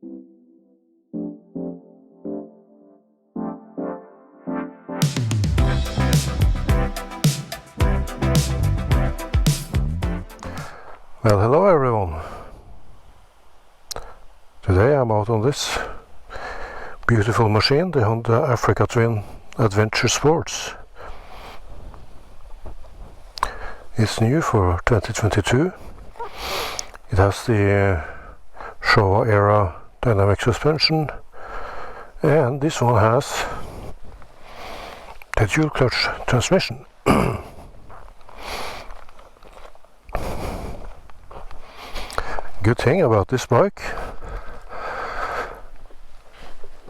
Well, hello everyone. Today I'm out on this beautiful machine, the Honda Africa Twin Adventure Sports. It's new for 2022. It has the Showa era dynamic suspension, and this one has the dual clutch transmission. Good thing about this bike,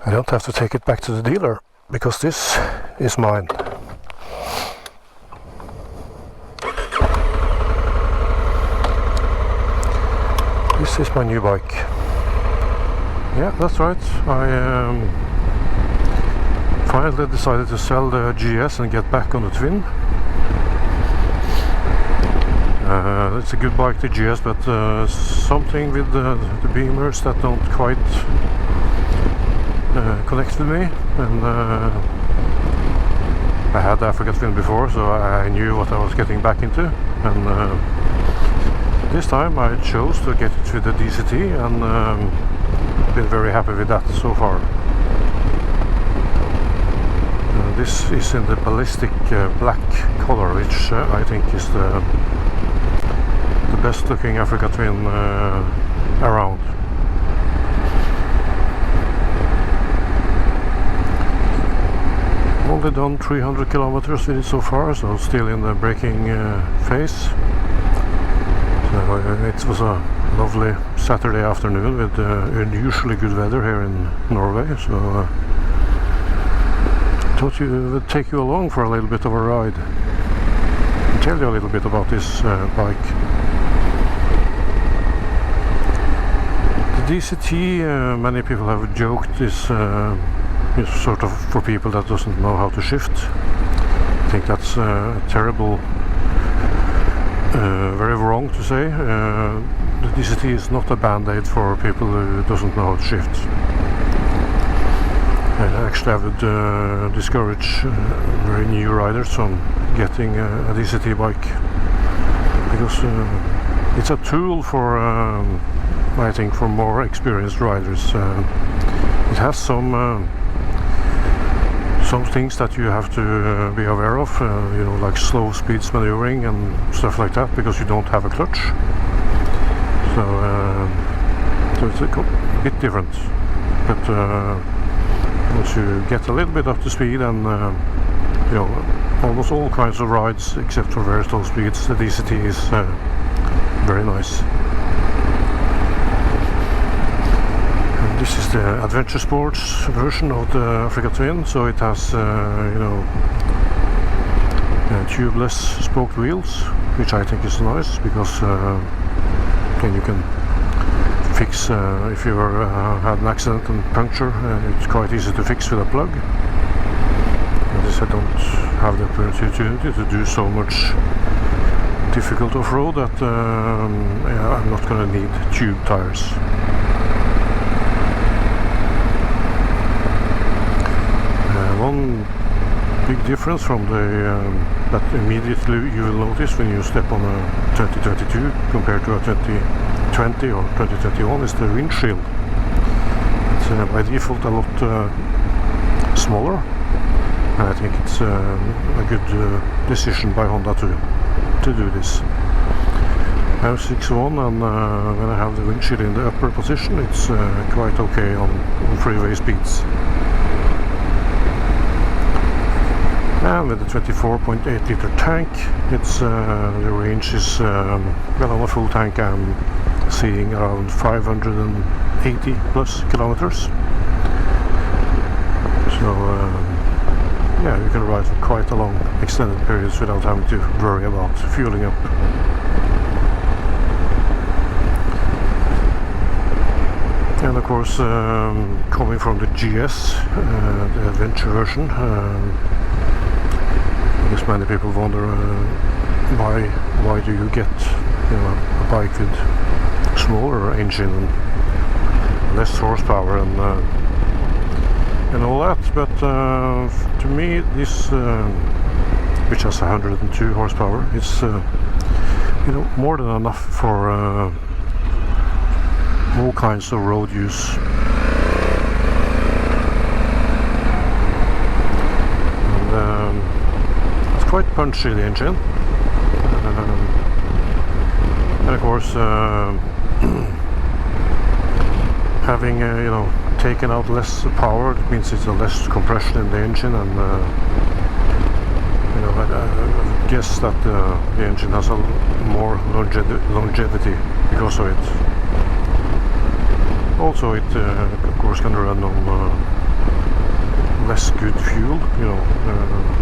I don't have to take it back to the dealer, because this is mine. This is my new bike. Yeah, that's right. I finally decided to sell the GS and get back on the Twin. It's a good bike, the GS, but something with the beamers that don't quite connect with me. And I had the Africa Twin before, so I knew what I was getting back into. And this time I chose to get it with the DCT, and been very happy with that so far. This is in the ballistic black color, which I think is the best looking Africa Twin around. Only done 300 kilometers with it so far, so still in the braking phase. So it was a lovely Saturday afternoon with unusually good weather here in Norway, so I thought you would take you along for a little bit of a ride and tell you a little bit about this bike. The DCT, many people have joked, is sort of for people that doesn't know how to shift. I think that's terrible, very wrong to say. The DCT is not a band-aid for people who doesn't know how to shift. Actually, I would discourage very new riders from getting a DCT bike, because it's a tool for I think for more experienced riders. It has some things that you have to be aware of, you know, like slow speeds maneuvering and stuff like that, because you don't have a clutch. So it's a bit different. But once you get a little bit up to speed, and you know, almost all kinds of rides except for very slow speeds, the DCT is very nice. This is the Adventure Sports version of the Africa Twin, so it has, you know, tubeless spoked wheels, which I think is nice, because then you can fix, if you ever had an accident and puncture, it's quite easy to fix with a plug. And this I don't have the opportunity to do so much difficult off-road that yeah, I'm not going to need tube tires. One big difference from the that immediately you will notice when you step on a 2022 compared to a 2020 or 2021 is the windshield. It's by default a lot smaller, and I think it's a good decision by Honda to do this. I have 6.1, and when I have the windshield in the upper position, it's quite okay on freeway speeds. And with the 24.8 liter tank, it's the range is well, on a full tank I'm seeing around 580 plus kilometers. So yeah, you can ride for quite a long extended periods without having to worry about fueling up. And of course, coming from the GS, the Adventure version, because many people wonder why do you get, you know, a bike with smaller engine less horsepower and all that, but to me this which has 102 horsepower is more than enough for all kinds of road use. And it's quite punchy, the engine, and of course having taken out less power, it means it's a less compression in the engine, and I guess that the engine has a more longevity because of it. Also, it of course can run on less good fuel.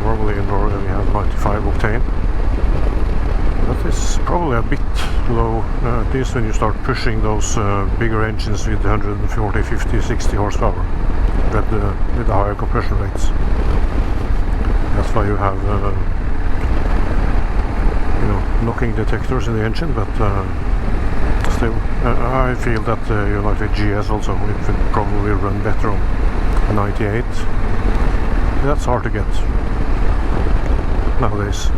Normally in Norway we have 95 octane. That is probably a bit low, at least when you start pushing those bigger engines with 140, 50, 60 horsepower with the higher compression rates. That's why you have knocking detectors in the engine, but still I feel that United GS also it would probably run better on a 98. That's hard to get nowadays.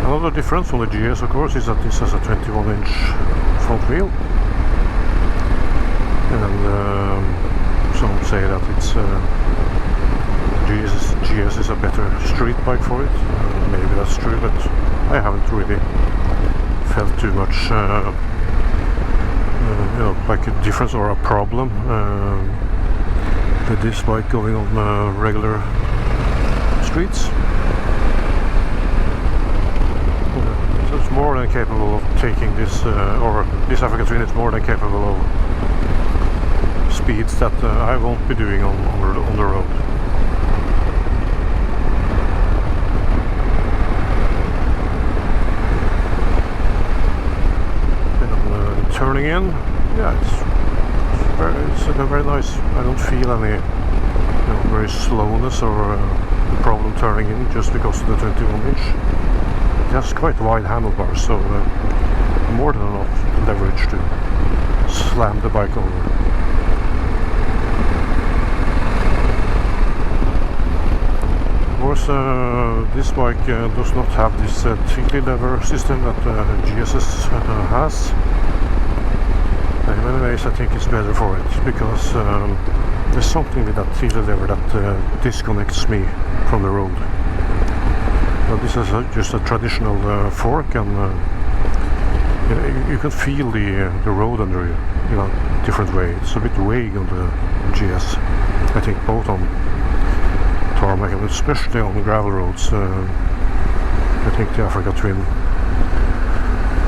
Another difference on the GS, of course, is that this has a 21-inch front wheel, and some say that it's GS is a better street bike for it. Maybe that's true, but I haven't really felt too much like a difference or a problem with this bike going on regular streets. It's more than capable of taking this, or this Africa Twin is more than capable of speeds that I won't be doing on the road. And turning in, yeah, it's very nice. I don't feel any very slowness or problem turning in just because of the 21-inch. It has quite wide handlebars, so more than enough leverage to slam the bike over. Of course, this bike does not have this tickly lever system that GSS has. In many ways I think it's better for it, because there's something with that tickly lever that disconnects me from the road. This is just a traditional fork, and you can feel the road under you in a different way. It's a bit vague on the GS, I think, both on tarmac and especially on gravel roads. I think the Africa Twin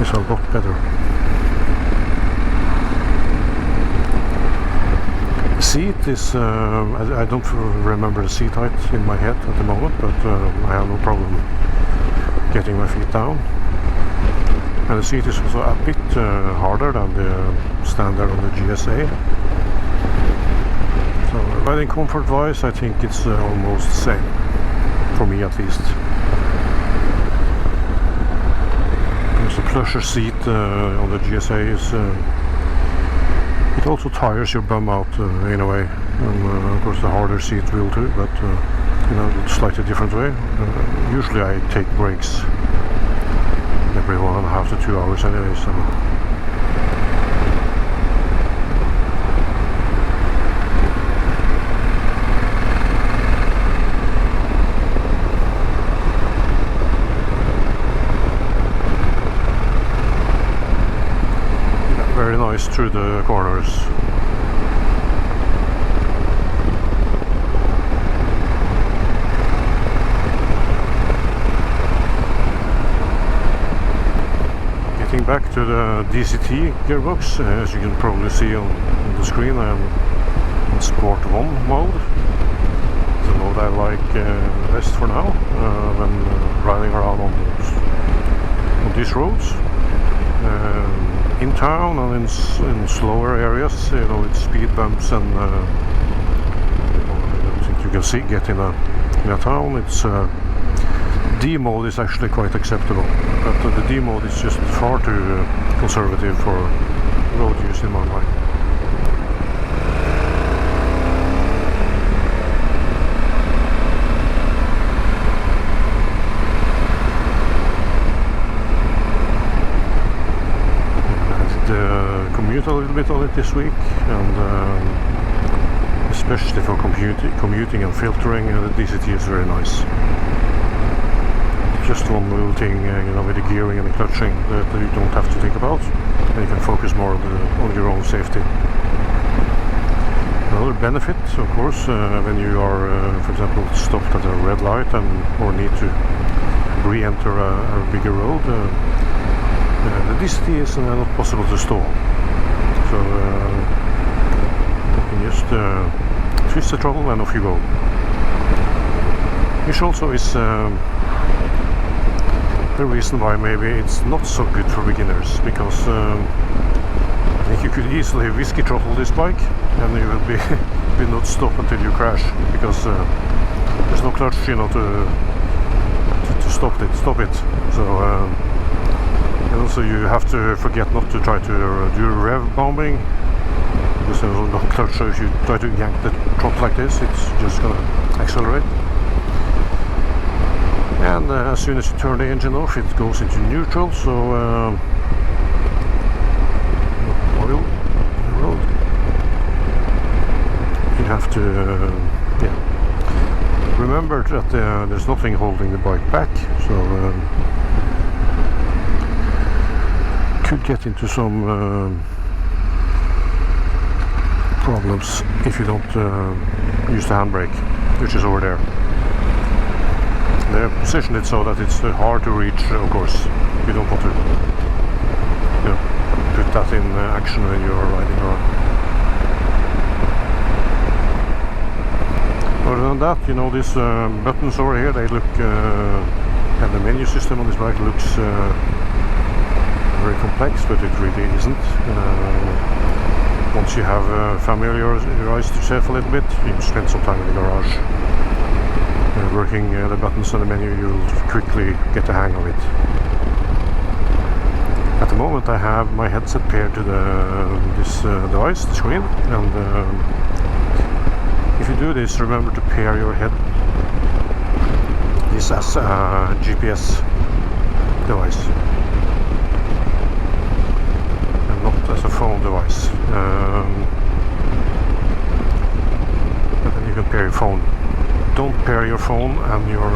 is a lot better. The seat is, I don't remember the seat height in my head at the moment, but I have no problem getting my feet down. And the seat is also a bit harder than the standard on the GSA. So riding comfort wise, I think it's almost the same, for me at least. Because the plusher seat on the GSA is it also tires your bum out in a way, and of course the harder seat will too, but in a slightly different way. Usually I take breaks every 1.5 to 2 hours anyway, so very nice through the corners. Getting back to the DCT gearbox, as you can probably see on the screen, I am in Sport 1 mode. The mode I like best for now when riding around on these roads. In town and in slower areas, with speed bumps and I don't think you can get in a town. It's D mode is actually quite acceptable, but the D mode is just far too conservative for road use in my mind. Commute a little bit on it this week, and especially for commuting and filtering, the DCT is very nice. Just one little thing, with the gearing and the clutching that you don't have to think about, and you can focus more on your own safety. Another benefit, of course, when you are, for example, stopped at a red light or need to re-enter a bigger road, the DCT is not possible to stall. So you can just twist the throttle and off you go. Which also is the reason why maybe it's not so good for beginners, because I think you could easily whiskey throttle this bike and you will not stop until you crash, because there's no clutch, to stop it. So and also you have to forget not to try to do rev bombing, because there's no clutch, so if you try to yank the throttle like this, it's just gonna accelerate. And as soon as you turn the engine off, it goes into neutral, so oil on the road. You have to remember that there's nothing holding the bike back, so could get into some problems if you don't use the handbrake, which is over there. They position it so that it's hard to reach, of course. You don't want to put that in action when you're riding around. Other than that, these buttons over here, they look, and the menu system on this bike looks very complex, but it really isn't. Once you have familiarized yourself a little bit, you spend some time in the garage working the buttons on the menu, you'll quickly get the hang of it. At the moment I have my headset paired to this device, the screen, and if you do this, remember to pair your this as a GPS device and not as a phone device. And then you can pair your phone. Don't pair your phone and your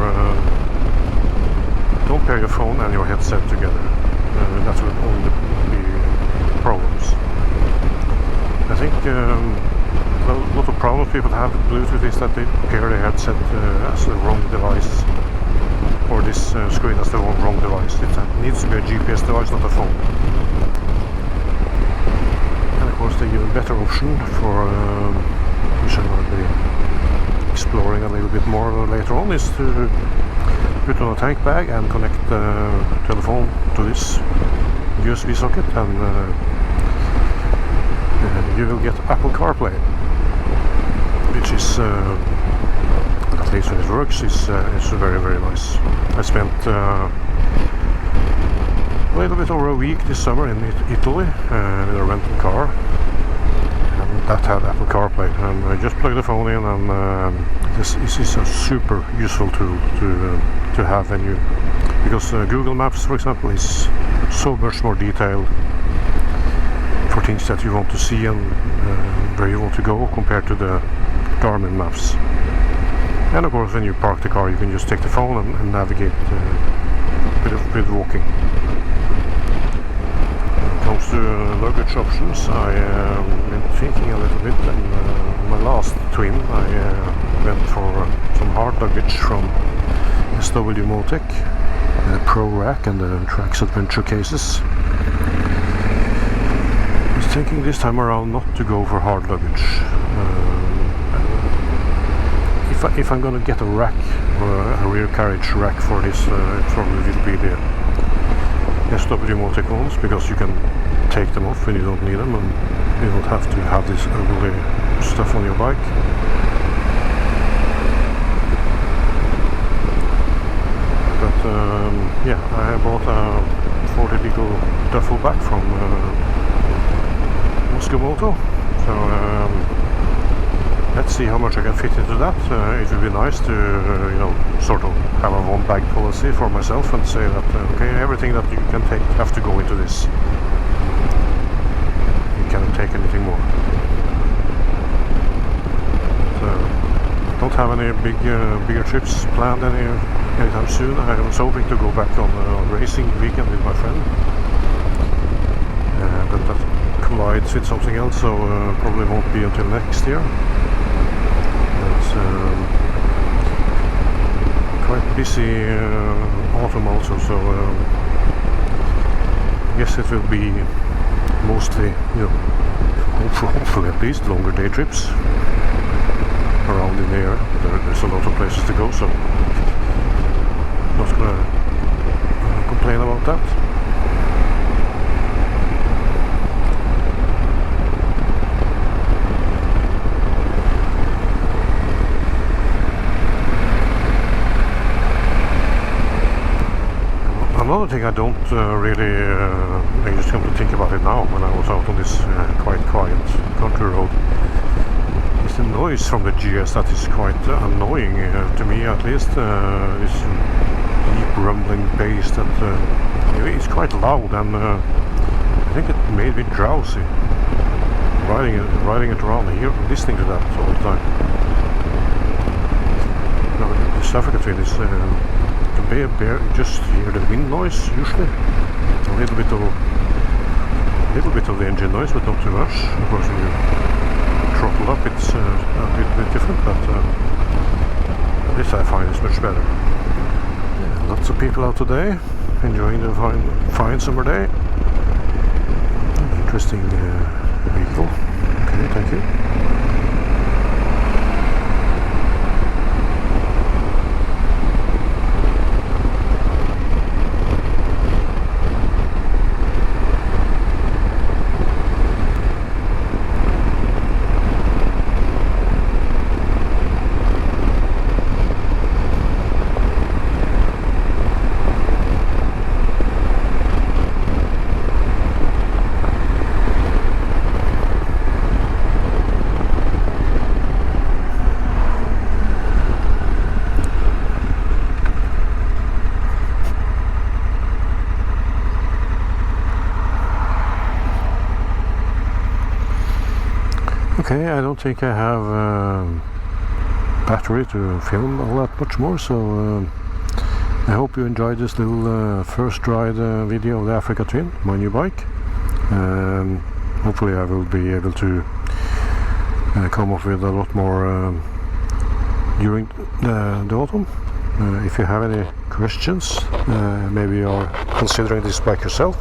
headset together. That will only be problems. I think a lot of problems people have with Bluetooth is that they pair the headset as the wrong device, or this screen as the wrong device. It needs to be a GPS device, not a phone. And of course they give a better option for which I'm going to be exploring a little bit more later on, is to put on a tank bag and connect the telephone to this USB socket, and you will get Apple CarPlay, which is, at least when it works, is very, very nice. I spent a little bit over a week this summer in Italy with a rental car, that had Apple CarPlay, and I just plugged the phone in, and this is a super useful tool to have when you, because Google Maps, for example, is so much more detailed for things that you want to see and where you want to go compared to the Garmin maps. And of course, when you park the car, you can just take the phone and navigate with walking. When it comes to luggage options, I been thinking a little bit, and my last twin I went for some hard luggage from SW Motec, the Pro Rack and the Trax Adventure cases. I was thinking this time around not to go for hard luggage. If I'm gonna get a rack or a rear carriage rack for this, it probably will be the SW Motec ones, because you can take them off when you don't need them, and you don't have to have this ugly stuff on your bike. But yeah, I bought a 40-liter duffel bag from Moto. So let's see how much I can fit into that. It would be nice to, you know, sort of have a one bag policy for myself and say that, okay, everything that you can take have to go into this. You cannot take anything more. So, don't have any bigger trips planned anytime soon. I was hoping to go back on a racing weekend with my friend. But that collides with something else, so probably won't be until next year. It's quite busy autumn also, so yes, it will be mostly, you know, hopefully at least longer day trips around in the area. There's a lot of places to go, so not gonna complain about that. Another thing I don't really, I just come to think about it now when I was out on this quite quiet country road, is the noise from the GS that is quite annoying to me, at least. This deep rumbling bass that it's quite loud, and I think it made me drowsy riding it around here, listening to that all the time. Now the Africa Twin is just hear the wind noise usually, a little bit of the engine noise, but not too much. Of course, when you throttle up, it's a little bit different, but this I find is much better. Yeah, lots of people out today, enjoying the fine summer day. Interesting vehicle. Okay, thank you. Okay, I don't think I have battery to film all that much more, so I hope you enjoyed this little first ride video of the Africa Twin, my new bike. Hopefully I will be able to come up with a lot more during the autumn. If you have any questions, maybe you're considering this bike yourself,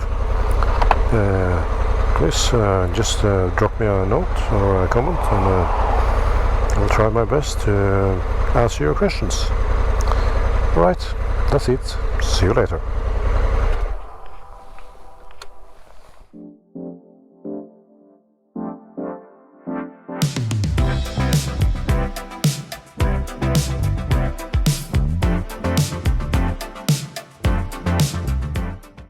please just drop me a note or a comment, and I'll try my best to answer your questions. Alright, that's it. See you later.